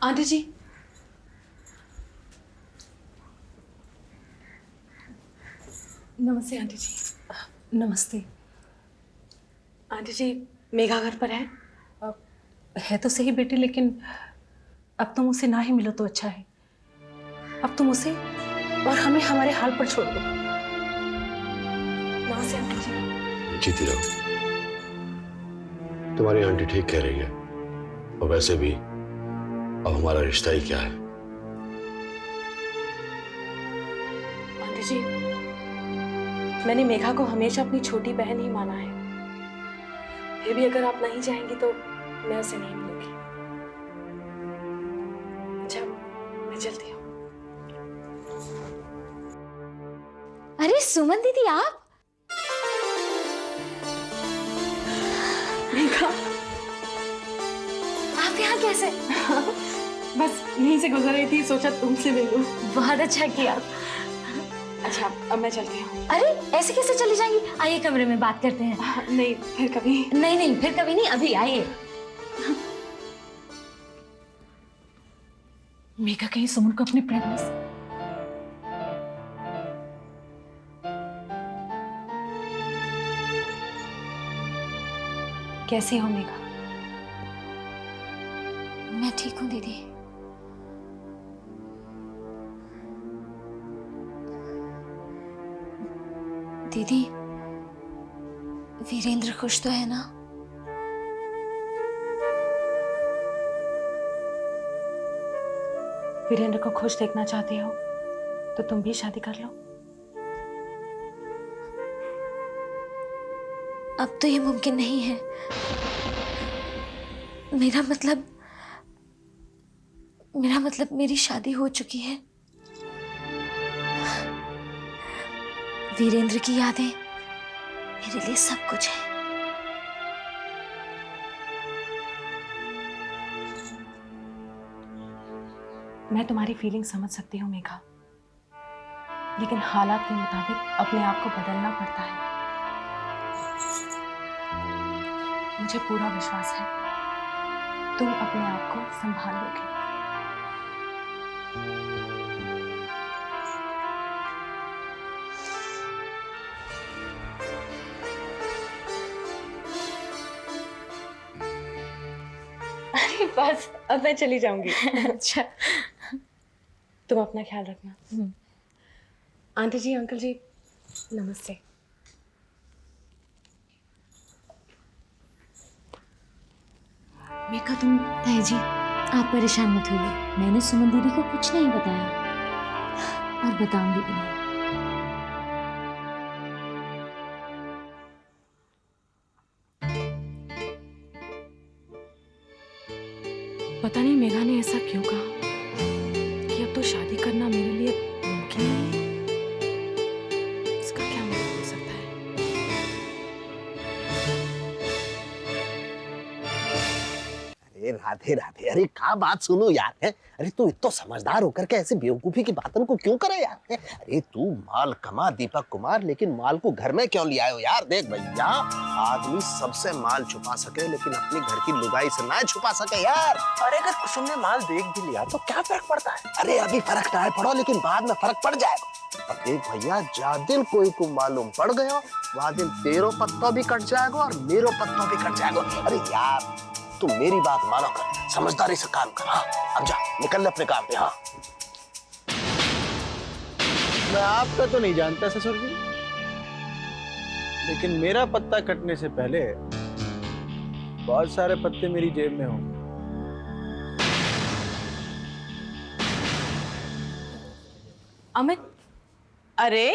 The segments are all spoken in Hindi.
आंटी जी, नमस्ते आंटी जी। नमस्ते। आंटी जी, मेघा घर पर है? है तो सही बेटी, लेकिन अब तुम उसे ना ही मिलो तो अच्छा है। अब तुम उसे और हमें हमारे हाल पर छोड़ दो। नमस्ते आंटी जी। जीती रहो। तुम्हारी आंटी ठीक कह रही है। और वैसे भी अब हमारा रिश्ता ही क्या है। आंटी जी, मैंने मेघा को हमेशा अपनी छोटी बहन ही माना है। फिर भी अगर आप नहीं चाहेंगी तो मैं उसे नहीं मिलूंगी। अच्छा, मैं चलती हूँ। अरे सुमन दीदी, आप? मेघा, आप यहाँ कैसे? बस यहीं से गुजर रही थी, सोचा तुमसे मिलूं। बहुत अच्छा किया। अच्छा, अब मैं चलती हूँ। अरे ऐसे कैसे चली जाएंगी? आइए कमरे में बात करते हैं। नहीं, फिर कभी। नहीं नहीं, फिर कभी नहीं, अभी आइए। मेघा कहीं सुमन को अपने प्रेम में से कैसी हो मेघा? मैं ठीक हूँ दीदी। दीदी, वीरेंद्र खुश तो है ना? वीरेंद्र को खुश देखना चाहती हो तो तुम भी शादी कर लो। अब तो ये मुमकिन नहीं है। मेरा मतलब मेरी शादी हो चुकी है। वीरेंद्र की यादें मेरे लिए सब कुछ है। मैं तुम्हारी फीलिंग समझ सकती हूँ मेघा, लेकिन हालात के मुताबिक अपने आप को बदलना पड़ता है। मुझे पूरा विश्वास है तुम अपने आप को संभाल लोगे। अरे बस, अब मैं चली जाऊंगी। अच्छा। तुम अपना ख्याल रखना। आंटी जी, अंकल जी, नमस्ते। मेघा, तुम ताई जी, आप परेशान मत होइए। मैंने सुमन दीदी को कुछ नहीं बताया और बताऊंगी भी नहीं। पता नहीं मेघा ने ऐसा क्यों कहा कि अब तो शादी करना मेरे लिए मुमकिन नहीं है। इसका क्या मतलब हो सकता है? अरे राधे राधे, अरे क्या बात सुनो यार है। अरे तू इतना समझदार होकर के ऐसे बेवकूफी की बातों को क्यों करे यार है? अरे तू माल कमा दीपक कुमार, लेकिन माल को घर में क्यों ले आयो यार? देख भैया, आदमी सबसे माल छुपा सके लेकिन अपनी घर की लुगाई से ना छुपा सके यार। अरे अगर कुसुम ने माल देख भी लिया तो क्या फर्क पड़ता है? अरे अभी फर्क ना पड़ो, लेकिन बाद में फर्क पड़ जाएगा। अब देख भैया, जा दिन कोई को मालूम पड़ गया, वह दिन तेरो पत्ता भी कट जाएगा और मेरो पत्ता भी कट जाएगा। अरे यार तू मेरी बात मानो कर, समझदारी से काम कर। हाँ, अब जा, निकल ले अपने काम पे। हाँ, मैं आपका तो नहीं जानता ससुर जी, लेकिन मेरा पत्ता कटने से पहले बहुत सारे पत्ते मेरी जेब में होंगे। अमित, अरे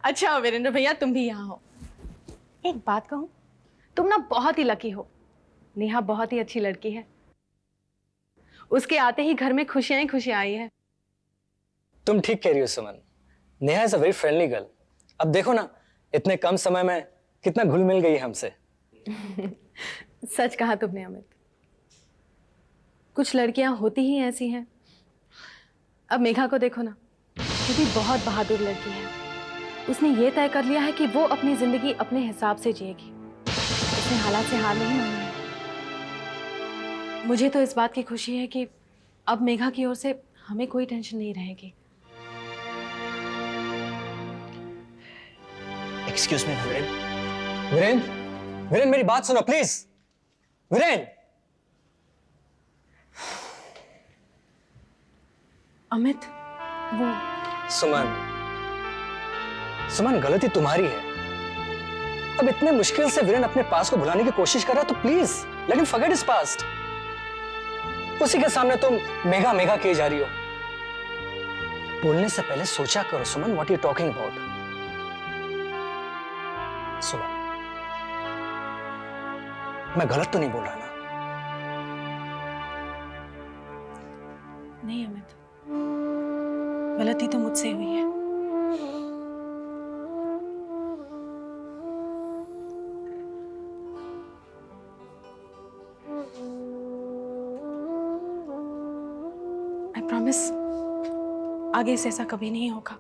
अच्छा वीरेंद्र भैया, तुम भी यहाँ हो। एक बात कहूँ, तुम ना बहुत ही लकी हो। नेहा बहुत ही अच्छी लड़की है, उसके आते ही घर में खुशियां ही खुशियां आई है। तुम ठीक कह रही हो Suman, Neha is a very friendly girl. अब देखो ना, इतने कम समय में कितना घुल मिल गई हमसे। सच कहा तुमने अमित, कुछ लड़कियां होती ही ऐसी हैं। अब मेघा को देखो ना, वो भी बहुत बहादुर लड़की है। उसने ये तय कर लिया है कि वो अपनी जिंदगी अपने हिसाब से जिएगी। उसने हालात से हार नहीं मानी है। मुझे तो इस बात की खुशी है कि अब मेघा की ओर से हमें कोई टेंशन नहीं रहेगी। Excuse me Viren. वीरेन, वीरेन मेरी बात सुनो प्लीज। वीरेन, अमित, वो सुमन, सुमन गलती तुम्हारी है। अब इतने मुश्किल से वीरेन अपने पास को भुलाने की कोशिश कर रहा है तो please let him forget his past. उसी के सामने तुम मेघा मेघा किए जा रही हो। बोलने से पहले सोचा करो सुमन, व्हाट यू टॉकिंग अबाउट। सुमन, मैं गलत तो नहीं बोल रहा ना? नहीं अमित, गलती तो मुझसे हुई है। आई प्रॉमिस आगे से ऐसा कभी नहीं होगा।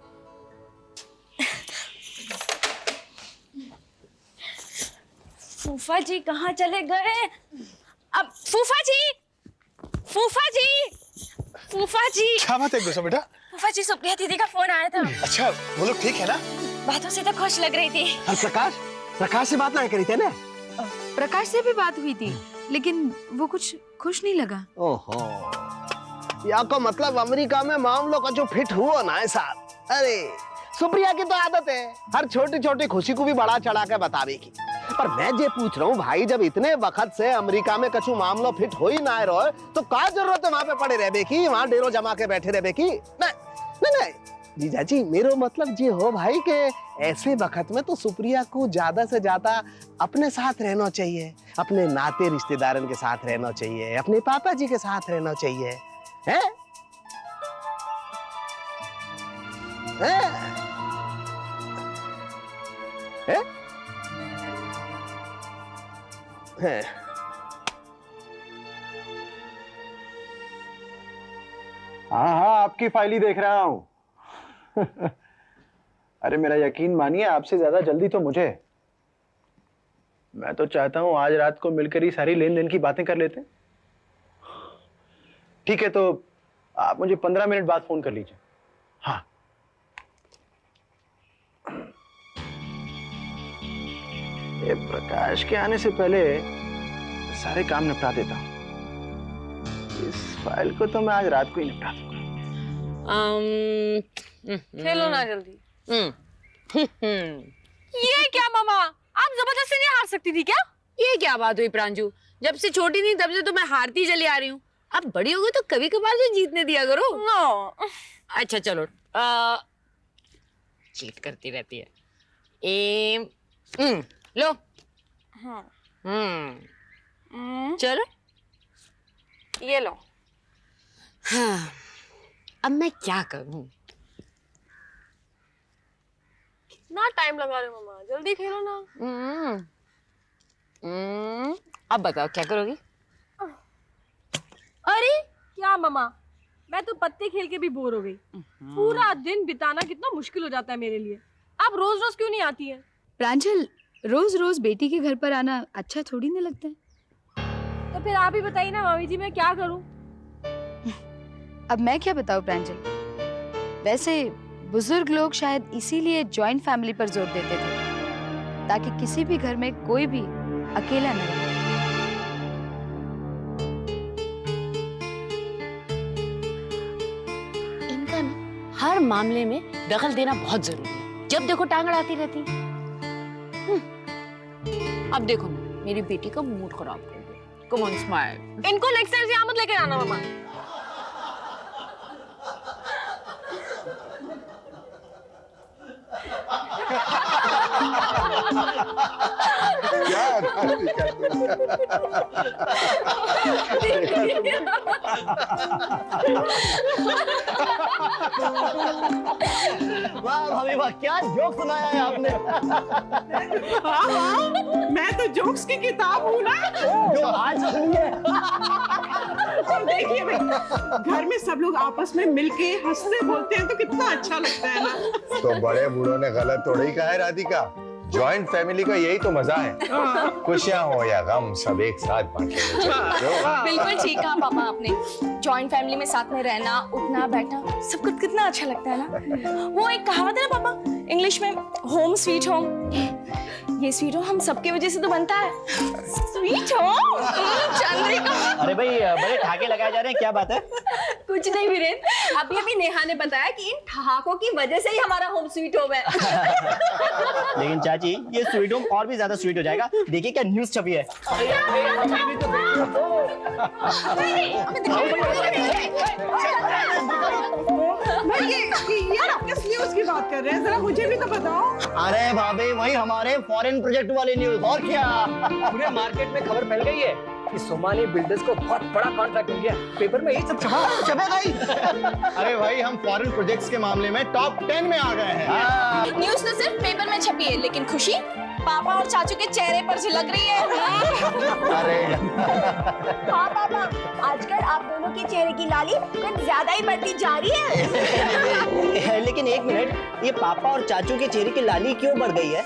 फूफा जी कहाँ चले गए? अब फूफा जी, फूफा जी, फूफा जी, क्या बात है गुस्सा बेटा? फूफा जी सुप्रिया दीदी का फोन आया था। अच्छा, वो लोग ठीक है ना? बातों से तो खुश लग रही थी। और प्रकाश, प्रकाश से बात ना करी थे ना? प्रकाश से भी बात हुई थी, लेकिन वो कुछ खुश नहीं लगा। ओहो, या को मतलब अमेरिका में मामलों का जो फिट हुआ ना ऐसा। अरे सुप्रिया की तो आदत है हर छोटी छोटी खुशी को भी बड़ा चढ़ा के बतावे की। पर मैं जे पूछ रहा हूँ भाई, जब इतने वक्त से अमेरिका में कछु मामलो फिट हो ही ना रहो तो का जरूरत है वहां पे पड़े रहने की, वहां डेरो जमा के बैठे रहने की? नहीं जीजाजी, मेरा मतलब ये हो भाई के ऐसे वक्त में तो सुप्रिया को ज्यादा से ज्यादा अपने साथ रहना चाहिए, अपने नाते रिश्तेदारों के साथ रहना चाहिए, अपने पापा जी के साथ रहना चाहिए, है? है? है? हाँ हाँ, आपकी फाइल ही देख रहा हूँ। अरे मेरा यकीन मानिए, आपसे ज्यादा जल्दी तो मुझे। मैं तो चाहता हूँ आज रात को मिलकर ही सारी लेन देन की बातें कर लेते हैं। ठीक है, तो आप मुझे 15 मिनट बाद फोन कर लीजिए। हाँ। ये प्रकाश के आने से पहले सारे काम निपटा देता हूँ। इस फाइल को तो मैं आज रात को ही निपटा दूंगा। खेलो ना जल्दी। ये क्या मामा, आप जबरदस्ती नहीं हार सकती थी क्या? ये क्या बात हुई प्रांजू? जब से छोटी नहीं तब से तो मैं हारती चली आ रही हूँ। अब बड़ी हो गई तो कभी कभार तो जीतने दिया करो। नो। अच्छा चलो, चीट करती रहती है। लो। हाँ। चलो, ये लो। हाँ, अब मैं क्या करूं? कितना टाइम लगा रहे हो मामा, जल्दी खेलो ना। अब बताओ क्या करोगी? अरे क्या मामा, मैं तो पत्ते खेल के भी बोर हो गई। पूरा दिन बिताना कितना मुश्किल हो जाता है मेरे लिए। आप रोज रोज क्यों नहीं आती हैं? प्रांजल, रोज रोज बेटी के घर पर आना अच्छा थोड़ी नहीं लगता है। तो फिर आप ही बताइए ना मामी जी, मैं क्या करूं? अब मैं क्या बताऊं प्रांजल, वैसे बुजुर्ग लोग शायद इसीलिए जॉइंट फैमिली पर जोर देते थे, ताकि किसी भी घर में कोई भी अकेला न रहे। इनका ना हर मामले में दखल देना बहुत जरूरी है। जब देखो टांग अड़ाती रहती। अब देखो ना, मेरी बेटी का मूड खराब कर दिया। Come on smile. इनको नेक्स्ट टाइम से यहाँ मत लेकर आना मामा। वाह भाभी वाह, क्या जोक सुनाया है आपने। हाँ, मैं तो जोक्स की किताब हूँ ना। जो आज सुनिए। और देखिए भाई, घर में सब लोग आपस में मिलके हंसते बोलते हैं तो कितना अच्छा लगता है ना। तो बड़े बूढ़ों ने गलत थोड़ी कहा है राधिका। जॉइंट फैमिली का यही तो मजा है, खुशियां हो या गम सब एक साथ बांटे। बिल्कुल ठीक कहा पापा आपने। जॉइंट फैमिली में साथ में रहना, उठना बैठना सब कुछ कितना अच्छा लगता है ना। वो एक कहावत है ना पापा इंग्लिश में, होम स्वीट होम। ये स्वीट होम हम सबके वजह से तो बनता है। Sweet home Chandrika. अरे भाई बड़े ठहाके लगाए जा रहे हैं, क्या बात है? कुछ नहीं वीरेंद्र, अभी नेहा ने बताया कि इन ठहाकों की वजह से ही हमारा होम स्वीट होम है। लेकिन चाची ये स्वीट होम और भी ज्यादा स्वीट हो जाएगा। देखिए क्या न्यूज छपी है। ये आप किस न्यूज़ की बात कर रहे हैं, जरा मुझे भी तो बताओ। अरे भाभी वही हमारे फॉरेन प्रोजेक्ट वाले न्यूज, और क्या। पूरे मार्केट में खबर फैल गई है कि सोमानी बिल्डर्स को बहुत बड़ा कॉन्ट्रैक्ट मिल गया। पेपर में यही सब छपेगा ही। अरे भाई हम फॉरेन प्रोजेक्ट्स के मामले में टॉप 10 में आ गए हैं। न्यूज तो सिर्फ पेपर में छपी है, लेकिन खुशी पापा और चाचू के चेहरे पर झलक रही है। अरे हाँ पापा, आजकल आप दोनों के चेहरे की लाली कुछ ज्यादा ही बढ़ती जा रही है। लेकिन एक मिनट, ये पापा और चाचू के चेहरे की लाली क्यों बढ़ गई है?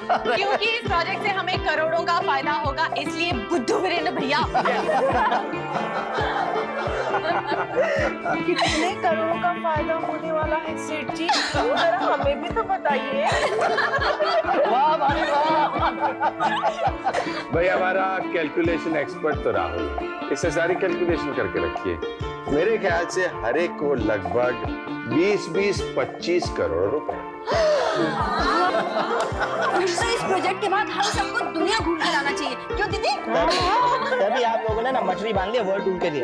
क्योंकि इस प्रोजेक्ट से हमें करोड़ों का फायदा होगा, इसलिए बुद्धू वीरेंद्र भैया। कितने करोड़ों का फायदा होने वाला है सेठ जी, जरा हमें भी तो बताइए। भाई हमारा कैलकुलेशन एक्सपर्ट तो राहुल है, इससे सारी कैलकुलेशन करके रखिए। मेरे ख्याल से हर एक को लगभग 20-25 करोड़ रुपए। तो इस प्रोजेक्ट के बाद हम सबको दुनिया घूम कर आना चाहिए, क्यों दीदी? तभी आप लोगों ने ना मछली बांध लिया वर्ल्ड टूर के लिए।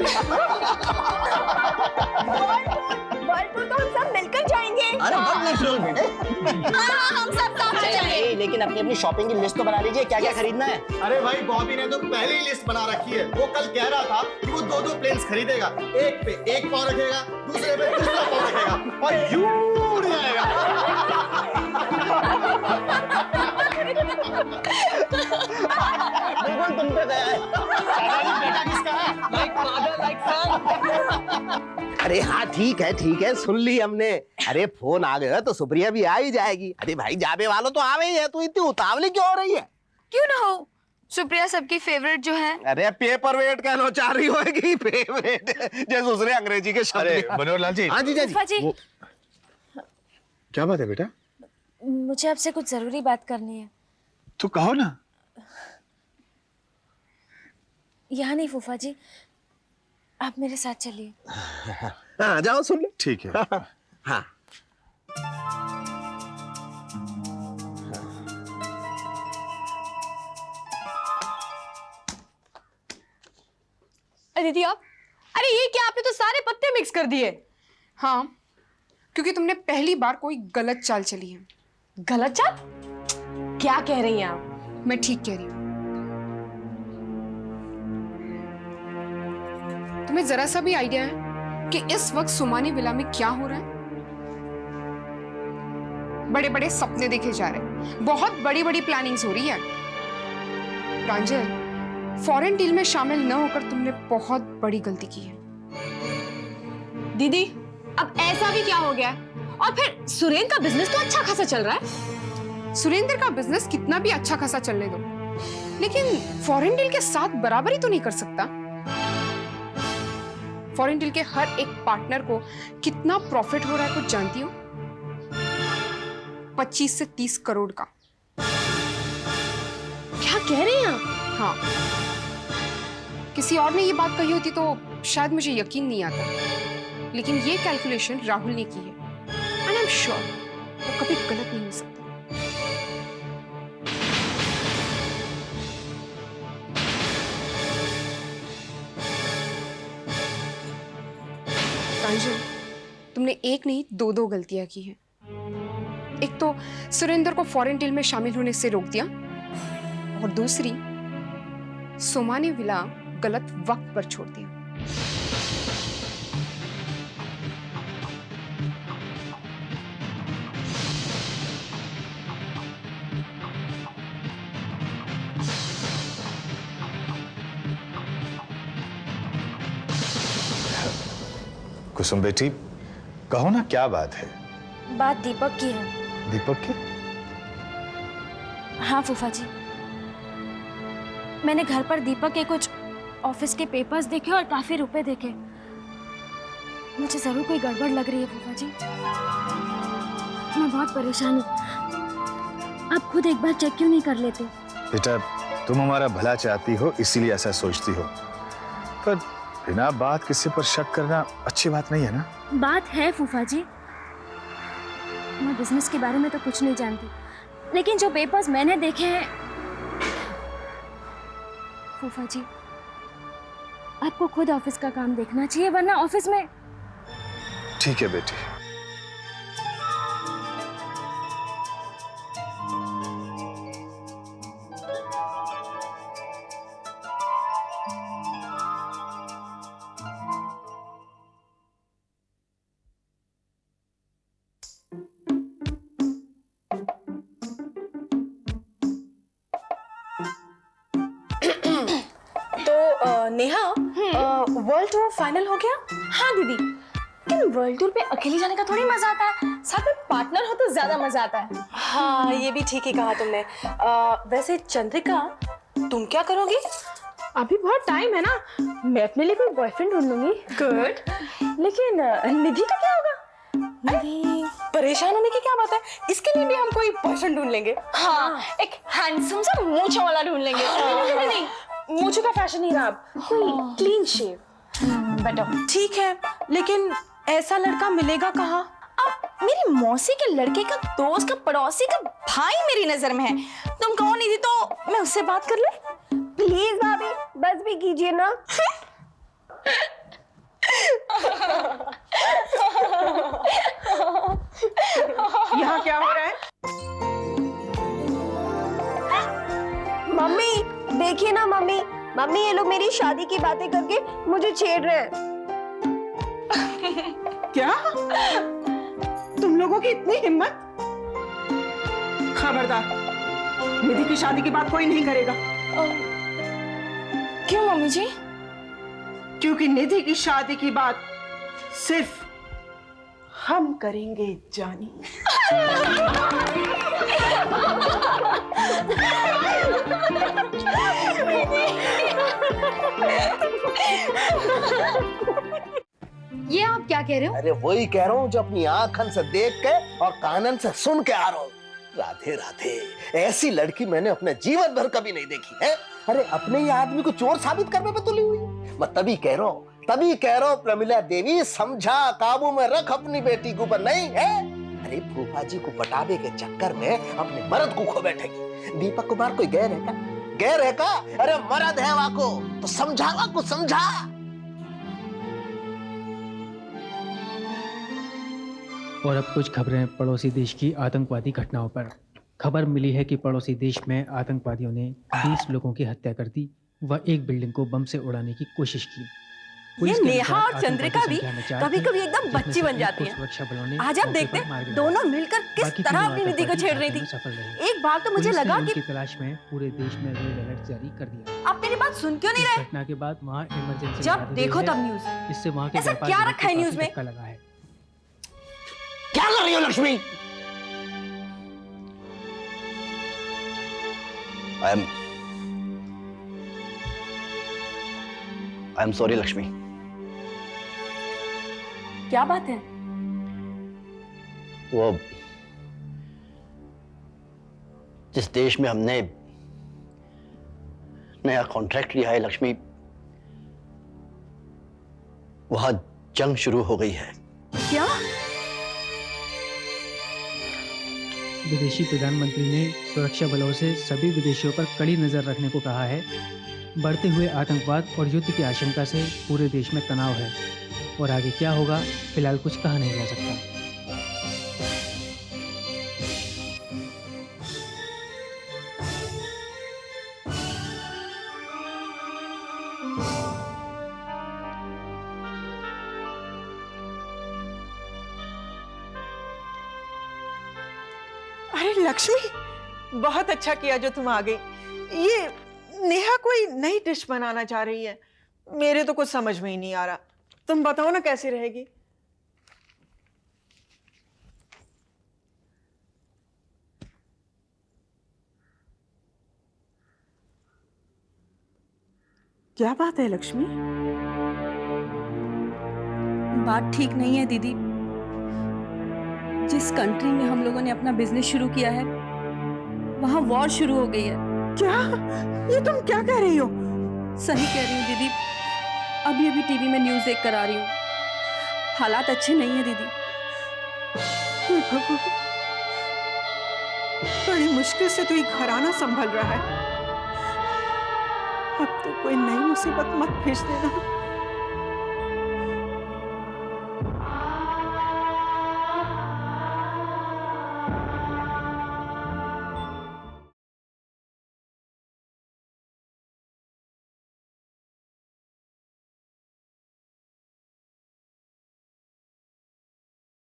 वर्ल्ड टूर तो हम सब मिलकर जाएंगे। अरे बहुत नेचुरल बेटे। हम सब साथ में जाएंगे। लेकिन अपनी अपनी शॉपिंग की लिस्ट तो बना लीजिए, क्या क्या खरीदना है। अरे भाई बॉबी ने तो पहले ही लिस्ट बना रखी है। वो कल कह रहा था कि वो 2-2 प्लेन्स खरीदेगा, एक पे एक पाव रखेगा, दूसरे पे दूसरा पाव रखेगा और यूं उड़ जाएगा। बिल्कुल तुम पे गया है। बेटा किसका है? लाइक फादर लाइक सन। अरे हाँ ठीक है सुन ली हमने। अरे फोन आ गया तो सुप्रिया भी आ ही जाएगी। अरे भाई जाबे वालों तो आवे ही है, तू इतनी उतावली क्यों हो रही है? क्यों ना हो, सुप्रिया सबकी फेवरेट जो है। अरे पेपर वेट कहना चाह रही होगी, फेवरेट जैसे उसने अंग्रेजी के शब्द। अरे मनोहर लाल जी। हाँ जी। क्या बात है बेटा? मुझे आपसे कुछ जरूरी बात करनी है। तो कहो ना। यहाँ नहीं फूफा जी, आप मेरे साथ चलिए। हाँ जाओ सुन लो। ठीक है। हाँ अरे दीदी आप, अरे ये क्या, आपने तो सारे पत्ते मिक्स कर दिए। हाँ, क्योंकि तुमने पहली बार कोई गलत चाल चली है। गलत चाल? क्या कह रही हैं आप? मैं ठीक कह रही हूँ। तुम्हें जरा सा भी आइडिया है कि इस वक्त सुमानी विला में क्या हो रहा है? बड़े बड़े सपने देखे जा रहे हैं, बहुत बड़ी बड़ी प्लानिंग्स हो रही है। प्रांजल, फॉरेन डील में शामिल न होकर तुमने बहुत बड़ी गलती की है। दीदी अब ऐसा भी क्या हो गया है? और फिर सुरेंद्र का बिजनेस तो अच्छा खासा चल रहा है। सुरेंद्र का बिजनेस कितना भी अच्छा खासा चलने दो, लेकिन फॉरेन डील के साथ बराबरी तो नहीं कर सकता। फॉरेन डील के हर एक पार्टनर को कितना प्रॉफिट हो रहा है कुछ जानती हो? 25 से 30 करोड़ का। क्या कह रही हैं आप? हाँ, किसी और ने ये बात कही होती तो शायद मुझे यकीन नहीं आता, लेकिन ये कैलकुलेशन राहुल ने की है एंड आई एम श्योर वो कभी गलत नहीं हो सकता। प्रांजल, तुमने एक नहीं 2 गलतियां की हैं। एक तो सुरेंद्र को फॉरेन डील में शामिल होने से रोक दिया, और दूसरी सोमानी विला गलत वक्त पर छोड़ दिया। कुसुम बेटी, कहो ना क्या बात है? बात दीपक की है। दीपक की? हाँ फूफा जी, मैंने घर पर दीपक के कुछ ऑफिस के पेपर्स देखे और काफी रुपए देखे। मुझे जरूर कोई गड़बड़ लग रही है फूफा जी। मैं बहुत परेशान हूँ। आप खुद एक बार चेक क्यों नहीं कर लेते? बेटा, तुम हमारा भला चाहती हो इसीलिए ऐसा सोचती हो, पर बिना बात किसी पर शक करना अच्छी बात नहीं है ना। बात है फूफा जी, मैं बिजनेस के बारे में तो कुछ नहीं जानती, लेकिन जो पेपर्स मैंने देखे हैं फूफा जी, आपको खुद ऑफिस का काम देखना चाहिए, वरना ऑफिस में। ठीक है बेटी। नेहा, वर्ल्ड टूर फाइनल हो गया? हाँ दीदी, लेकिन वर्ल्ड टूर पे अकेले जाने का थोड़ी मजा आता है, साथ में पार्टनर हो तो ज्यादा मजा आता है। हाँ ये भी ठीक ही कहा तुमने। वैसे चंद्रिका, तुम क्या करोगी? अभी बहुत टाइम है ना, मैं अपने लिए कोई बॉयफ्रेंड ढूंढ लूंगी। गुड। लेकिन निधि का क्या होगा? निधि परेशान होने की क्या बात है, इसके लिए भी हम कोई बॉयफ्रेंड ढूंढ लेंगे। हाँ, एक हैंडसम सा मूंछों वाला ढूंढ लेंगे। नहीं, मूंछों का फैशन नहीं रहा अब, कोई क्लीन शेव। बेटर ठीक है, लेकिन ऐसा लड़का मिलेगा कहाँ? अब मेरी मौसी के लड़के का दोस्त का पड़ोसी का भाई मेरी नजर में है, तुम कहो निधि तो मैं उससे बात कर ले। प्लीज भाभी, बस भी कीजिए ना। यहाँ क्या हो रहा है? मम्मी देखिए ना मम्मी, मम्मी ये लोग मेरी शादी की बातें करके मुझे छेड़ रहे हैं। क्या? तुम लोगों की इतनी हिम्मत? खबरदार, निधि की शादी की बात कोई नहीं करेगा। क्यों मम्मी जी? क्योंकि निधि की शादी की बात सिर्फ हम करेंगे जानी। ये आप क्या कह रहे हो? अरे वही कह रहा हूँ जो अपनी आंखन से देख के और कानन से सुन के आ रहा हूँ। राधे राधे, ऐसी लड़की मैंने अपने जीवन भर कभी नहीं देखी है। अरे अपने ही आदमी को चोर साबित करने पे तुली हुई। मैं तभी कह रहा हूँ प्रमिला देवी, समझा, काबू में रख अपनी बेटी को, पर नहीं है। अरे फूफा जी को पटावे के चक्कर में अपने मर्द को खो बैठेगी। दीपक कुमार कोई गैर है क्या? गैर है का? अरे मर्द है वाको तो समझा, वाको समझा। और अब कुछ खबरें पड़ोसी देश की आतंकवादी घटनाओं पर। खबर मिली है कि पड़ोसी देश में आतंकवादियों ने 20 लोगों की हत्या कर दी व एक बिल्डिंग को बम से उड़ाने की कोशिश की। ये नेहा और चंद्रिका भी कभी कभी एकदम बच्ची बन जाती हैं। आज आप देखते हैं दोनों मिलकर किस तरह अपनी निधि को छेड़ रही थी। एक बार तो मुझे लगा कि तलाश में पूरे देश में रेड अलर्ट जारी कर दिया। आप मेरी बात सुन क्यों नहीं रहे? घटना के बाद वहाँ इमरजेंसी जब देखो तब न्यूज। इससे वहाँ के ऐसा क्या रखा है न्यूज में? लगा है। क्या कर रही हो Lakshmi? I am sorry Lakshmi. क्या बात है? वो जिस देश में हमने नया कॉन्ट्रैक्ट लिया है लक्ष्मी, वहां जंग शुरू हो गई है। क्या? विदेशी प्रधानमंत्री ने सुरक्षा बलों से सभी विदेशियों पर कड़ी नजर रखने को कहा है। बढ़ते हुए आतंकवाद और युद्ध की आशंका से पूरे देश में तनाव है और आगे क्या होगा फिलहाल कुछ कहा नहीं जा सकता। अरे लक्ष्मी, बहुत अच्छा किया जो तुम आ गई। ये नेहा कोई नई डिश बनाना चाह रही है, मेरे तो कुछ समझ में ही नहीं आ रहा। तुम बताओ ना कैसी रहेगी? क्या बात है लक्ष्मी? बात ठीक नहीं है दीदी। जिस कंट्री में हम लोगों ने अपना बिजनेस शुरू किया है वहां वॉर शुरू हो गई है। क्या? ये तुम क्या कह रही हो? सही कह रही हूँ दीदी। अभी अभी टीवी में न्यूज़ देख कर आ रही हूँ। हालात अच्छे नहीं है दीदी। हे भगवान, बड़ी मुश्किल से तो ये घराना संभल रहा है। अब तो कोई नई मुसीबत मत भेज देना।